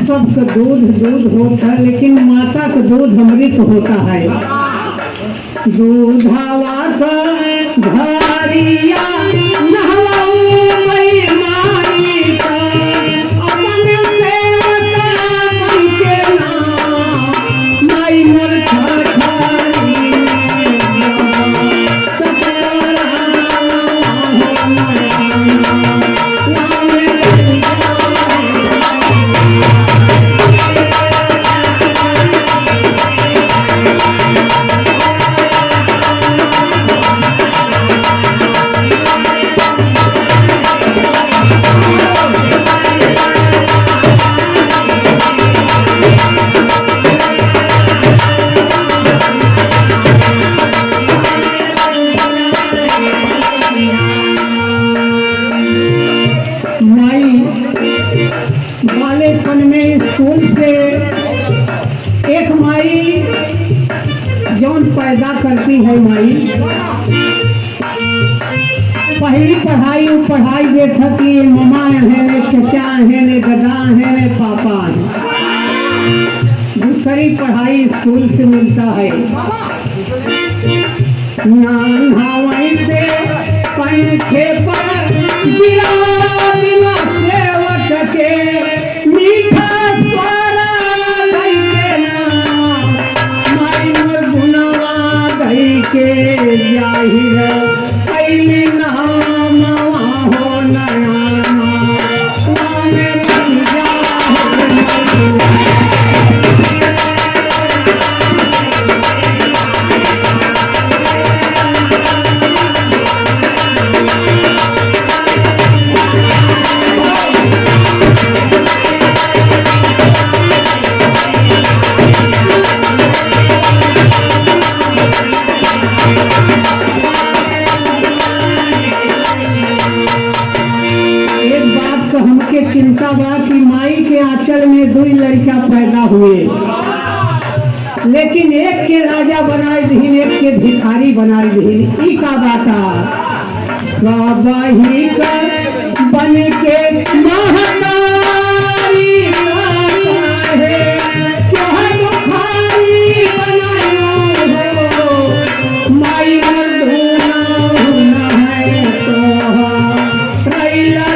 सबका दूध दूध होता है, लेकिन माता का दूध अमृत होता है। दूधावा का घरिया नहवाऊ मई माई का अपने सेवका बन के नाम माई मोर ठाठारी पैदा करती है माई। पहली पढ़ाई वो पढ़ाई देखा कि ममा है ने चचा है ने दादा है ने पापा है। दूसरी पढ़ाई स्कूल से मिलता है। नाई से पंखे पर गिरा बिना सेवक के मीठा स्वरा दई के नाम माई मोर गुनवा दई के जाहिर कैली नाम हो नया नाम जा चिंता बा कि माई के आंचल में 2 लड़का पैदा हुए, लेकिन एक के राजा बनाए दीन एक के भिखारी बनाए दीन। ई का बाता स्वाभाही का बन के महतारी है क्या दुखारी बनायो हो माई मर्दूना है तो रैला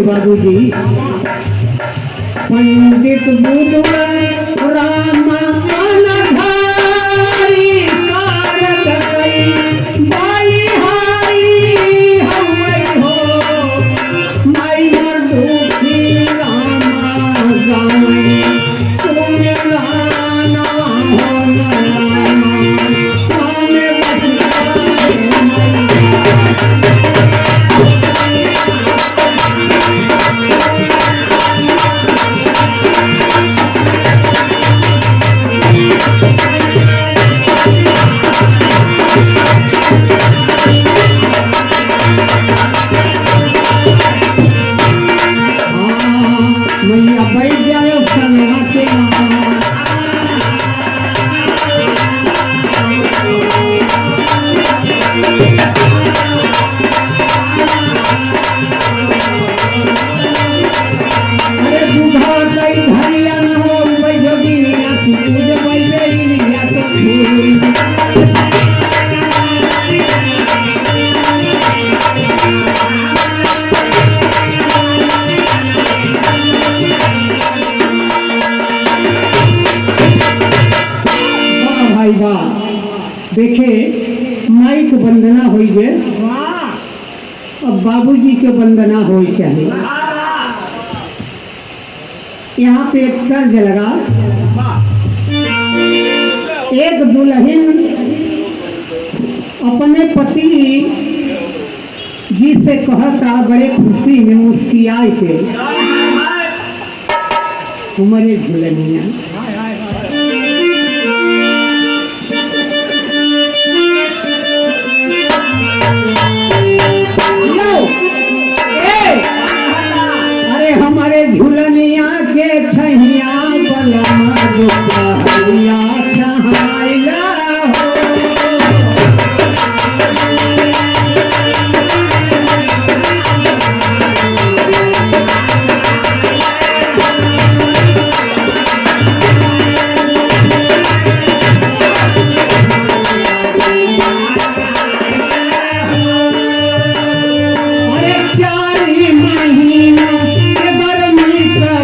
बाबूजी। पंडित बुद्ध राम अनधारी कारक कई बाई हाई हवै हो माई मर्दूखी रामा गावै सुनला नवा हो देखे माई के वंदना होई जे अब बाबूजी के वंदना होई चाहिए। यहाँ पे एक तर्ज लगा। एक दुल्हन अपने पति जी से कहता बड़े खुशी में मुस्कियाई के उमरे दुल्हनिया हमारे झुलनिया के छैया बलमा दुपहरिया छहाइला अरे 4 महीना के गर्मी का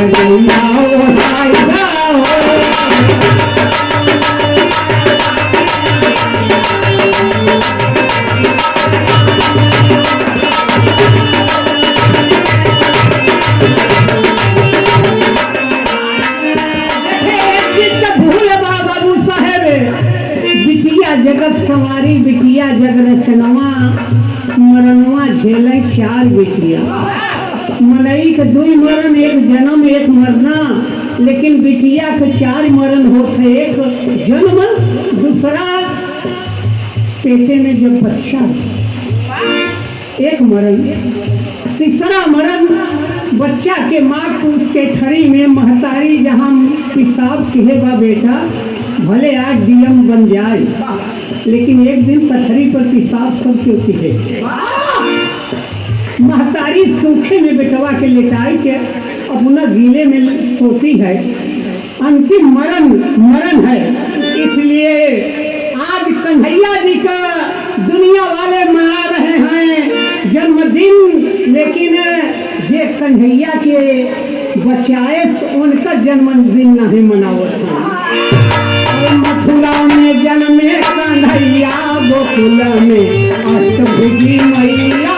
पगड़िया ओढ़ाई जाओ। जगत सवारी बिटिया जग रचनवा मरनवा झेले चार बिटिया। मनई के दुई मरण एक जन्म एक मरना, लेकिन बिटिया के चार मरण होते। एक जन्म, दूसरा पेटे में जब बच्चा, एक मरण, तीसरा मरण बच्चा के माँ को उसके ठरी में महतारी जहाँ पेशाब किहे बा बेटा भले आज डीएम बन जाए, लेकिन एक दिन पथरी पर पेशाब सब क्यों किहे। महतारी सूखे में बेटवा के लेटाई के अपना गीले में सोती है। अंतिम मरण है। इसलिए आज कन्हैया जी का दुनिया वाले मना रहे हैं जन्मदिन, लेकिन जे कन्हैया के बचाए उनका जन्मदिन नहीं मनावत है। मथुरा में जन्मे कन्हैया, गोकुल में अष्टभुजी मैया।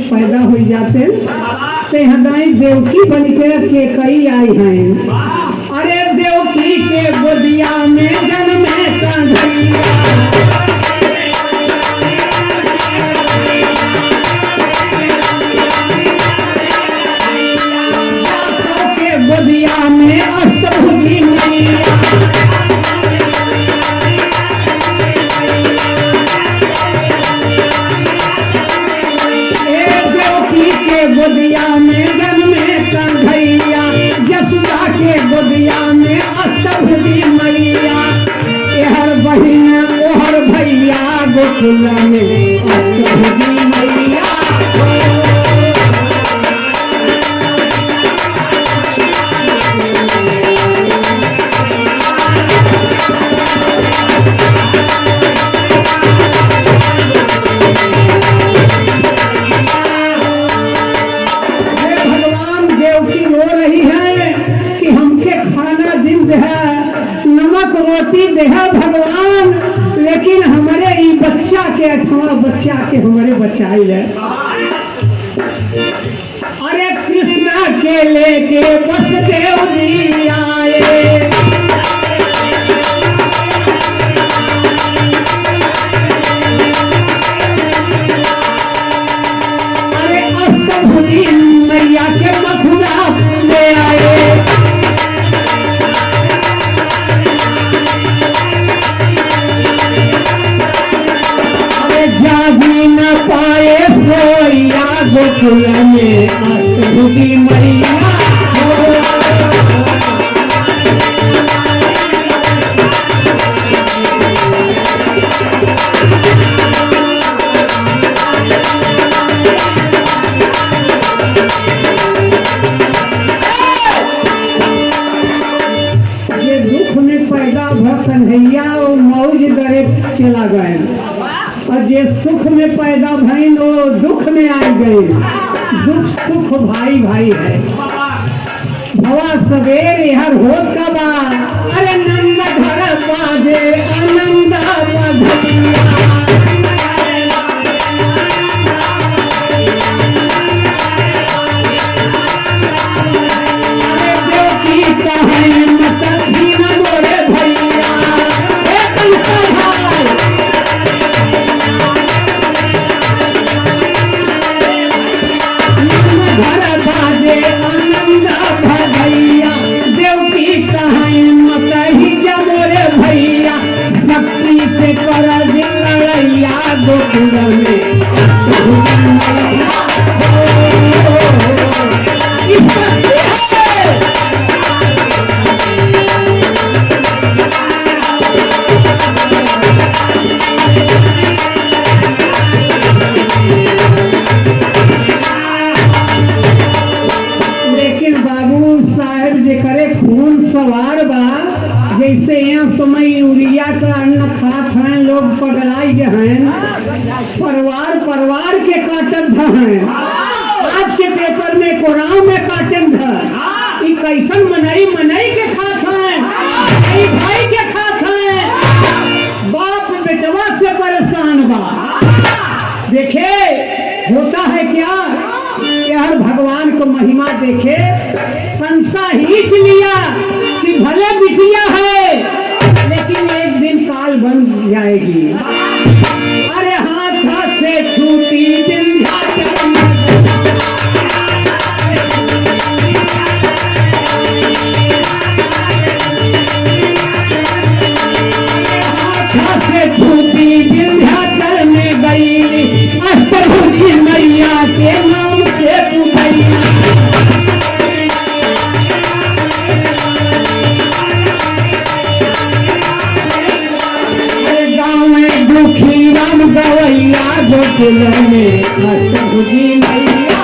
पैदा हो जाते से हदाई देवकी बन के कई आई हैं। अरे देवकी के गोदिया में जन्मे कन्हैया, के गोदिया में अष्टभुजी मैया। गोदिया में जन्मे कन्हैया, जसुदा के गोदिया में अष्टभुजी मैया। एहर बहिन ओहर भैया, गोकुल में अष्टभुजी मैया। रोटी देहा भगवान, लेकिन हमारे ई बच्चा के अठवा बच्चा के हमारे बचाई है। अरे कृष्णा के लेके वसुदेव जी आए, अरे अष्टभुजी मैया के मथुरा ले आए। जागी न पाए सोया, गोकुल में अष्टभुजी मैया। ये दुख में पैदा भ कन्हैया और मौज दरे चला गए, और जे सुख में पैदा भईन वो दुख में आ गए। दुख सुख भाई भाई है। भवा सवेरे हर होत का बा, अरे नंद घर बाजे आनंद बधैया। अरे देवकी कहे मत छीन मोरे भैया, घर बाजे आनंद भैया। देवकी कहाई मत ही जब समय यूरिया का अन्न खात हैं लोग पगलाई के हैं, परिवार परिवार के काटत हैं। आज के पेपर में कोराव में काटन था, ई कैसन मनई मनई के खात हैं, भाई भाई के खात हैं। बाप बेटवा से परेशान बा। देखे होता है क्या, यार भगवान को महिमा देखे, कंसा हिच लिया कि भले बिटिया है लेकिन एक दिन काल बन जाएगी। अरे हाथ हाथ से छूटी विंध्याचल में, हाथ हाथ से छूटी विंध्याचल में गई, प्रभु की मैया के नाम से पुतई। गाँव में दुखी राम गवैया गोकुल में प्रभु की मैया।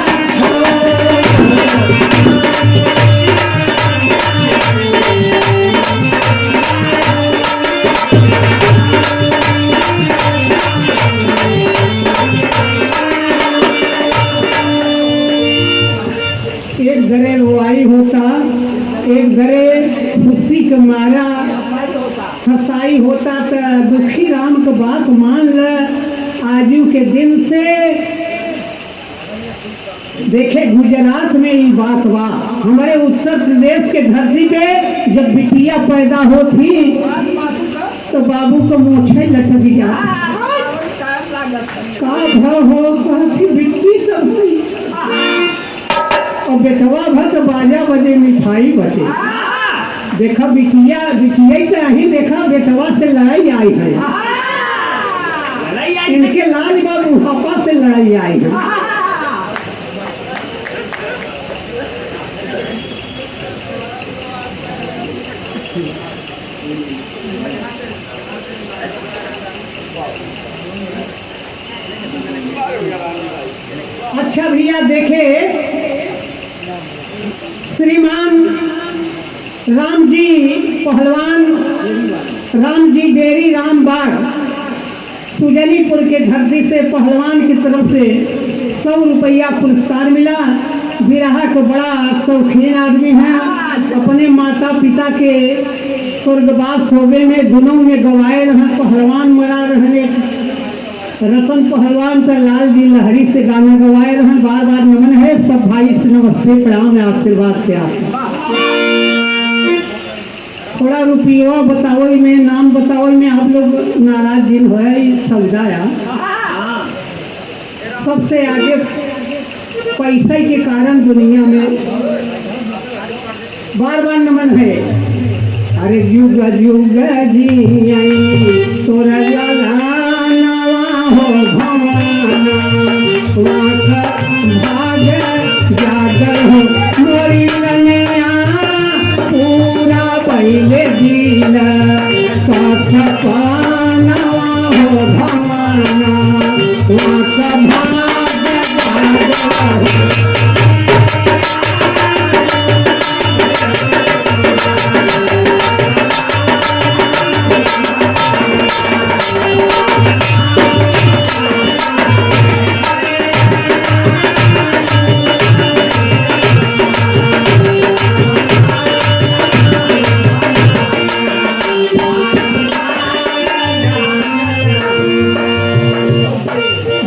एक घरे रुआई होता, एक घरे खुशी के मारा फसाई होता। तो दुखी राम के बात मान ल, आजू के दिन से देखे गुजरात में ये बात बा। हमारे उत्तर प्रदेश के धरती पे जब बिटिया पैदा होती तो बाबू को मोछे लटक जाता, का भाव हो कहती बिट्टी सब हुई, और बेटवा भत बाजा बजे मिठाई बटे। देखा बिटिया बिटिया तो ही देखा बेटवा से लड़ाई आई है, इनके लाल बा बुढ़ापा से लड़ाई आई है। अच्छा भैया देखे, श्रीमान राम जी पहलवान राम जी डेरी राम बाग सुजनीपुर के धरती से पहलवान की तरफ से 100 रुपया पुरस्कार मिला। बिरहा को बड़ा शौकीन आदमी है, अपने माता पिता के स्वर्गवास होवे में दोनों में गवाए रहे। पहलवान मरा रहने रतन पहलवान का लाल जी लहरी से गाना गवाए रहे। बार बार नमन है सब भाई से, नमस्ते प्रणाम आशीर्वाद के आशा। थोड़ा रुपया बताओ में, नाम बताओ में, आप लोग नाराज जिन हो समझाया। सबसे आगे पैसे के कारण दुनिया में बार बार नमन है। अरे जुग जुग जी तोरा हो भवाना, भाग जागर हो मोरी रनिया, पूरा पहले दिन का सपना हो भवाना, भाग जागर हो।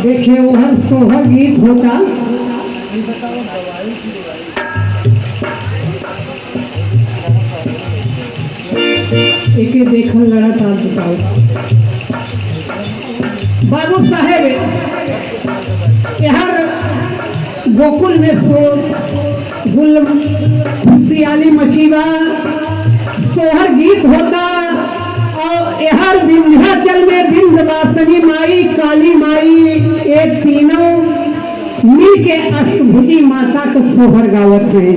देखिए वो हर सोहर गीत होता, एक देखल लड़ा था। बताओ बाबू साहेब यार गोकुल में सो गुल खुशियाली मचीवा सोहर गीत होता। और यार विंध्याचल में विंध्यवासिनी माई काली माई एक तीनों मिल के अष्टभुजी माता का सोहर गावत है।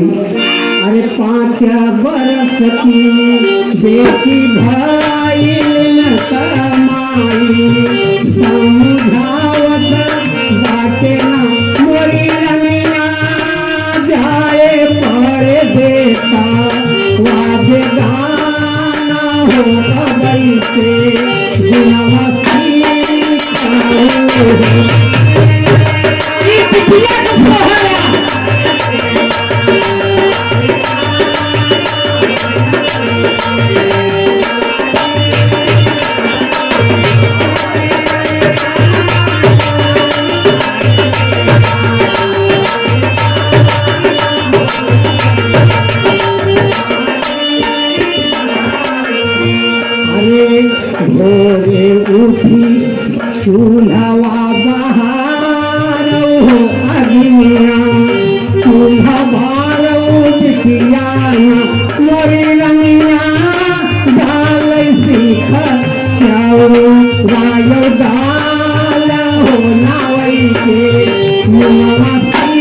अरे 5 बरस की बेटी भाई न कमाई, समझावत बाटे ना मोरी रनिया, जाए पड़े देता वादे गाना होगा के जनमसी ई बिटिया के सोहरा भोरे उठी चूल्हा बहारो अग्निया चूल्हा बारो बिटिया मोरी रंगिया डाल सीख चाउर रायो डाल हो नावई के नमसी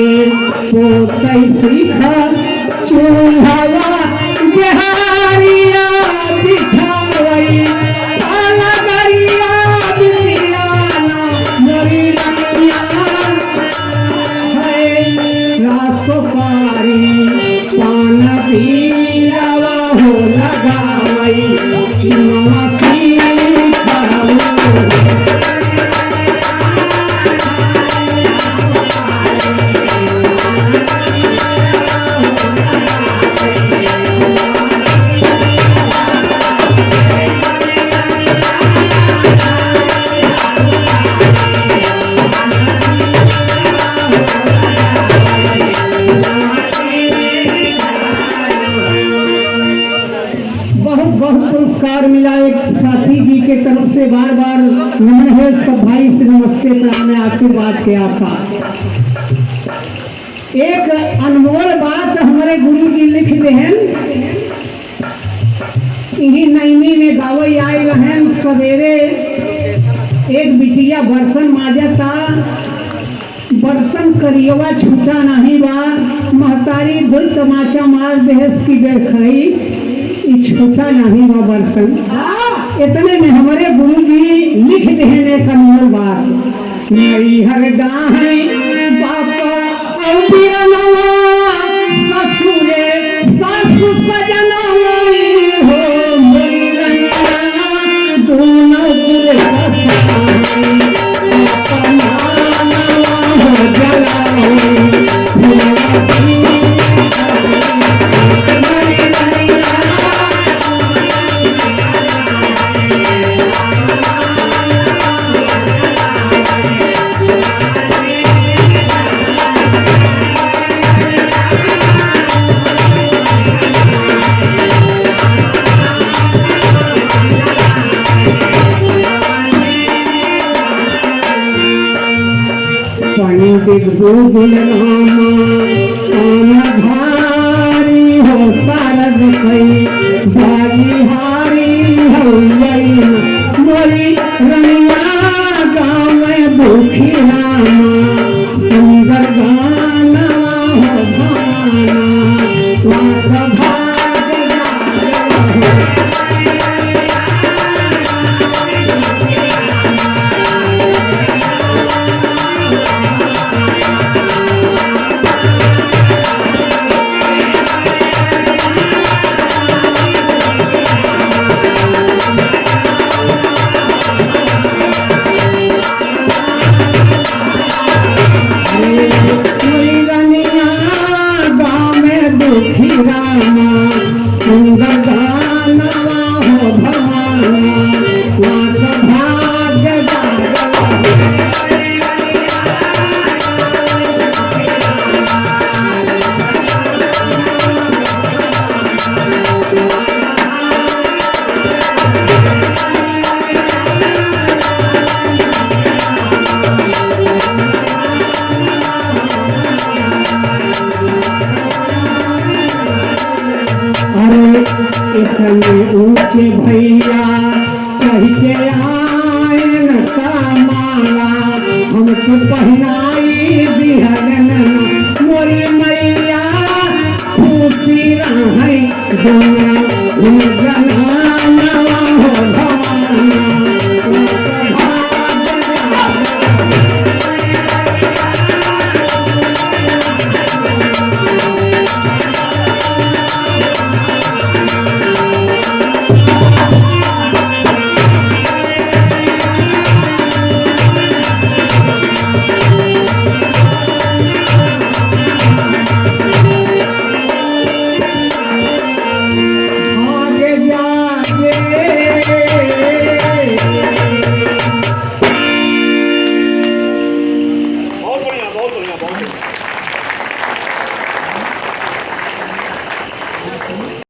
पोतई सीख चूल्हा बिहारिया बिछावई काला गरिया बिटियाना मोरी रंगिया है रासो पारी पान पीरावा हो लगावई नमसी पुरस्कार मिला एक साथी जी के तरफ से बार बार नमन है सब भाई से नमस्ते प्रणाम आशीर्वाद के आशा। एक अनमोल बात हमारे गुरु जी लिख देहन इन्हीं नैनी में गावई आए रहन सवेरे एक बिटिया बर्तन माजता बर्तन करियवा छूटा नहीं बा महतारी दो तमाचा मार देहस की बेर खाई छूटा नहीं वो बर्तन। इतने में हमारे गुरु जी लिख देने एक अनमोल बात नई हर गाहे बापा और बिरनवा ससुरे सासु सजना हो मोरी रंगिया दोनों पूरे अपना हो जलाओ भारी हो सारद कई बागी हारी हो मोरी रंगिया गाँव में भूखी रामा